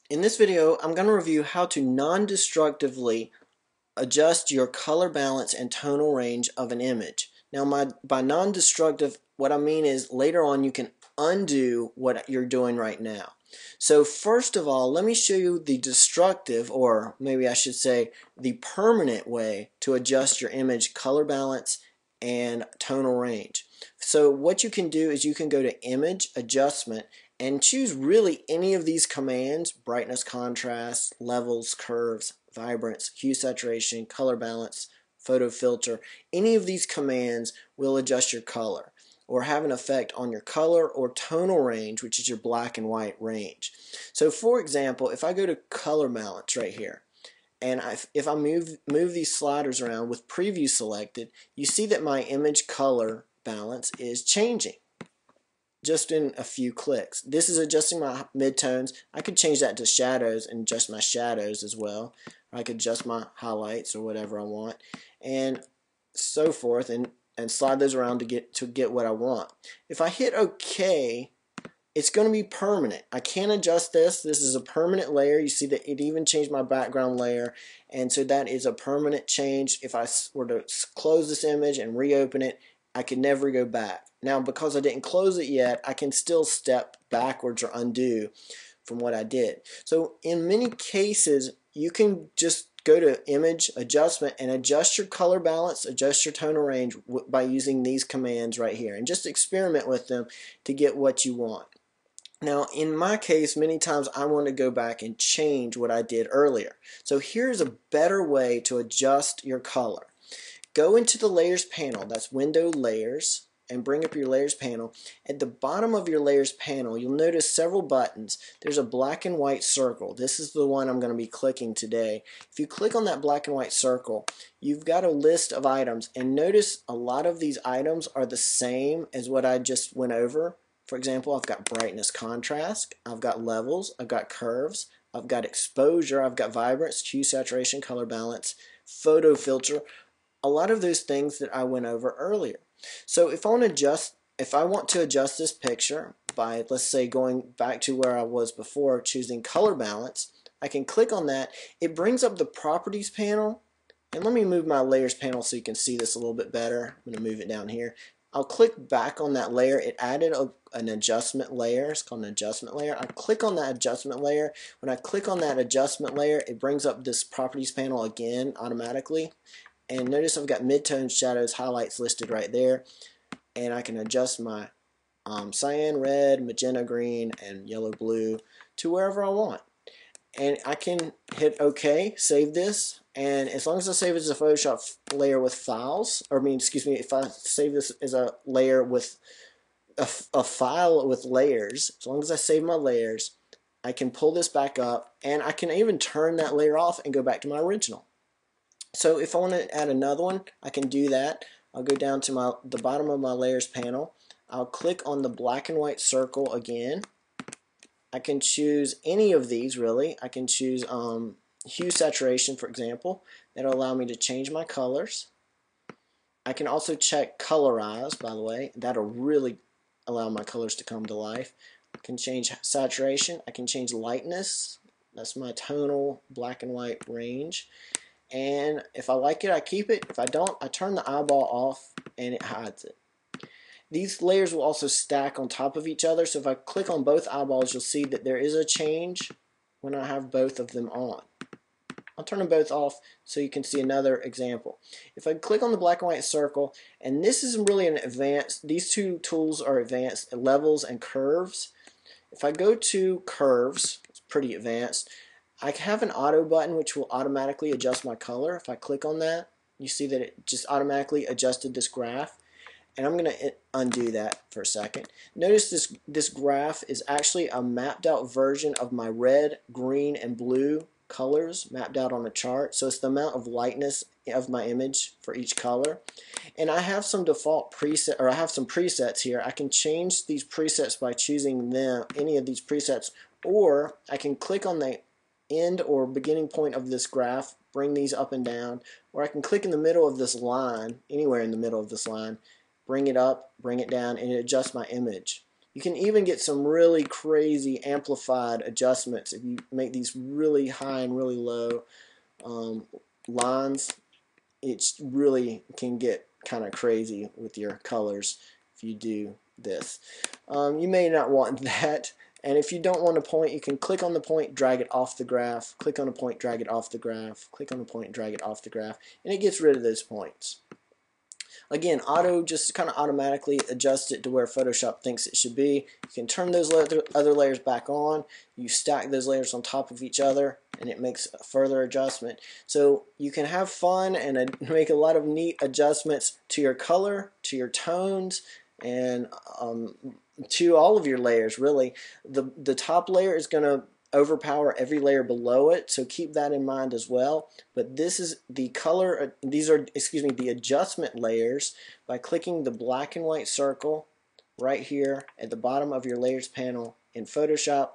In this video, I'm going to review how to non-destructively adjust your color balance and tonal range of an image. Now, by non-destructive, what I mean is later on you can undo what you're doing right now. So first of all, let me show you the destructive, or maybe I should say the permanent way to adjust your image color balance and tonal range. So what you can do is you can go to Image Adjustment and choose really any of these commands: brightness, contrast, levels, curves, vibrance, hue, saturation, color balance, photo filter. Any of these commands will adjust your color or have an effect on your color or tonal range, which is your black and white range. So for example, if I go to color balance right here, and if I move these sliders around with preview selected, you see that my image color balance is changing just in a few clicks. This is adjusting my midtones. I could change that to shadows and adjust my shadows as well. Or I could adjust my highlights or whatever I want, and so forth, and slide those around to get what I want. If I hit OK, it's going to be permanent. I can't adjust this. This is a permanent layer. You see that it even changed my background layer, and so that is a permanent change. If I were to close this image and reopen it, I could never go back. Now, because I didn't close it yet, I can still step backwards or undo from what I did. So in many cases, you can just go to Image Adjustment and adjust your color balance, adjust your tonal range by using these commands right here, and just experiment with them to get what you want. Now, in my case, many times I want to go back and change what I did earlier. So here's a better way to adjust your color. Go into the Layers panel, that's Window Layers, and bring up your Layers panel. At the bottom of your Layers panel, you'll notice several buttons. There's a black and white circle. This is the one I'm going to be clicking today. If you click on that black and white circle, you've got a list of items, and notice a lot of these items are the same as what I just went over. For example, I've got brightness, contrast, I've got levels, I've got curves, I've got exposure, I've got vibrance, hue, saturation, color balance, photo filter, a lot of those things that I went over earlier. So if I want to adjust this picture by, let's say, going back to where I was before, choosing color balance, I can click on that. It brings up the properties panel, and let me move my layers panel so you can see this a little bit better. I'm going to move it down here. I'll click back on that layer. It added an adjustment layer. It's called an adjustment layer. I click on that adjustment layer. When I click on that adjustment layer, it brings up this properties panel again automatically. And notice I've got midtones, shadows, highlights listed right there. And I can adjust my cyan, red, magenta, green, and yellow, blue to wherever I want. And I can hit OK, save this, and as long as I save it as a Photoshop layer with files, if I save this as a layer with a file with layers, as long as I save my layers, I can pull this back up, and I can even turn that layer off and go back to my original. So if I want to add another one, I can do that. I'll go down to the bottom of my layers panel. I'll click on the black and white circle again. I can choose any of these, really. I can choose hue, saturation, for example. That'll allow me to change my colors. I can also check colorize, by the way. That'll really allow my colors to come to life. I can change saturation. I can change lightness. That's my tonal black and white range. And if I like it, I keep it. If I don't, I turn the eyeball off and it hides it. These layers will also stack on top of each other, so if I click on both eyeballs, you'll see that there is a change when I have both of them on. I'll turn them both off so you can see another example. If I click on the black and white circle, and this is really an advanced, these two tools are advanced, levels and curves. If I go to curves, it's pretty advanced. I have an auto button which will automatically adjust my color. If I click on that, you see that it just automatically adjusted this graph. And I'm going to undo that for a second. Notice this graph is actually a mapped out version of my red, green, and blue colors mapped out on a chart. So it's the amount of lightness of my image for each color. And I have some default preset, or I have some presets here. I can change these presets by choosing any of these presets, or I can click on the end or beginning point of this graph, bring these up and down, or I can click in the middle of this line, anywhere in the middle of this line, bring it up, bring it down, and it adjusts my image. You can even get some really crazy amplified adjustments if you make these really high and really low lines. It really can get kind of crazy with your colors if you do this. You may not want that, and if you don't want a point, you can click on the point, drag it off the graph, click on a point, drag it off the graph, click on a point, drag it off the graph, and it gets rid of those points. Again, auto just kind of automatically adjusts it to where Photoshop thinks it should be. You can turn those other layers back on. You stack those layers on top of each other, and it makes a further adjustment. So you can have fun and make a lot of neat adjustments to your color, to your tones, and to all of your layers, really. The top layer is going to overpower every layer below it, so keep that in mind as well. But this is the color, these are, excuse me, the adjustment layers. By clicking the black and white circle right here at the bottom of your layers panel in Photoshop,